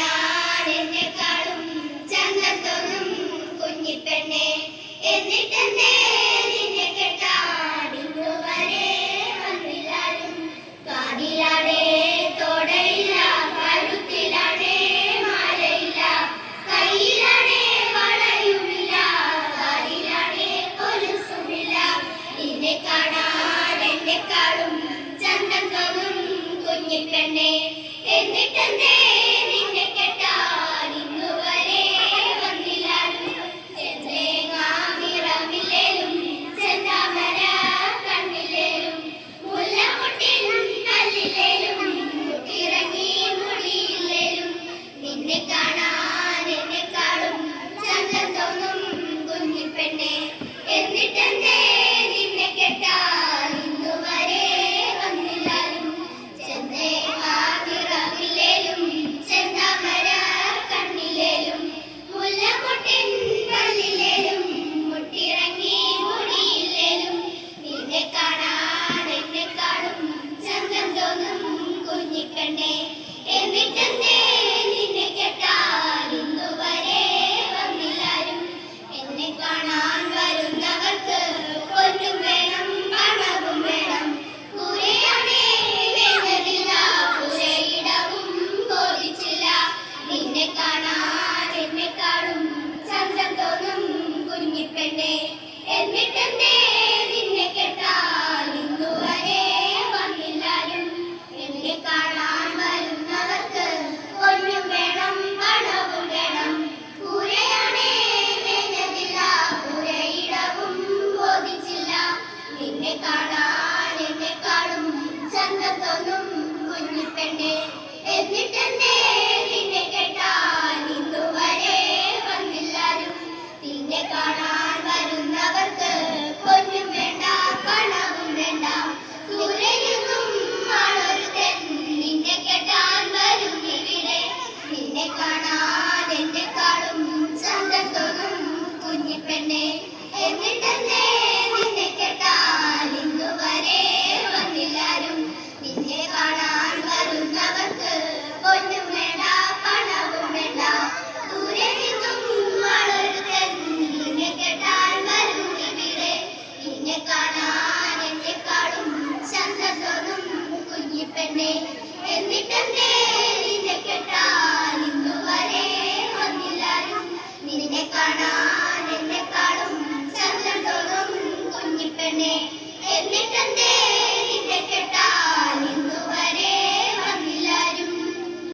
കാണാൻ എന്നെക്കാളും ചന്തം തോന്നും കുഞ്ഞിപ്പെണ്ണെ, എന്നിട്ടെന്നെ നിന്നെ കെട്ടാൻ ഇന്നുവരെ വന്നില്ലാരും. കാതിലാണേ തോടയില്ല, കഴുത്തിലാണേ മാലയില്ല, കയ്യിലാണേ വളയുമില്ല, കാതിലാണേ കൊലുസുമില്ല. നിന്നെ കാണാൻ എന്നെക്കാളും ചന്തം തോന്നും കുഞ്ഞിപ്പെണ്ണെ, എന്നിട്ടെന്നെ നിന്നെ കെട്ടാൻ ഇന്നുവരെ വന്നില്ലാരും. ചെന്തേങ്ങാമിറമില്ലേലും ചെന്താമര കണ്ണില്ലേലും മുല്ലമുട്ടിൻ കല്ലില്ലേലും മുട്ടിറങ്ങി മുടിയില്ലേലും നിന്നെ കാണാൻ എന്നെക്കാളും ചന്തം തോന്നും കുഞ്ഞിപ്പെണ്ണെ, എന്നിട്ടെന്നെ നിന്നെ കെട്ടാൻ ഇന്നുവരെ വന്നില്ലാരും. ചെന്തേങ്ങാമിറമില്ലേലും ചെന്താമര കണ്ണില്ലേലും മുല്ലമുട്ടിൻ കല്ലില്ലേലും മുട്ടിറങ്ങി മുടിയില്ലേലും നിന്നെ കാണാൻ എന്നെക്കാളും ചന്തം തോന്നും കുഞ്ഞിപ്പെണ്ണെ, എന്നിട്ടെന്നെ നിന്നെ കെട്ടാൻ ഇന്നുവരെ വന്നില്ലാരും. എന്നെ കാണാൻ വരുന്നവർക്ക് പൊന്നും വേണം പണവും വേണം, കൂരയാണേ വേണ്ടതില്ല, പുരയിടവും ബോധിച്ചില്ല. നിന്നെ കാണാൻ എന്നെക്കാളും ചന്തം തോന്നും കുഞ്ഞിപ്പെണ്ണെ, എന്നിട്ടെന്നെ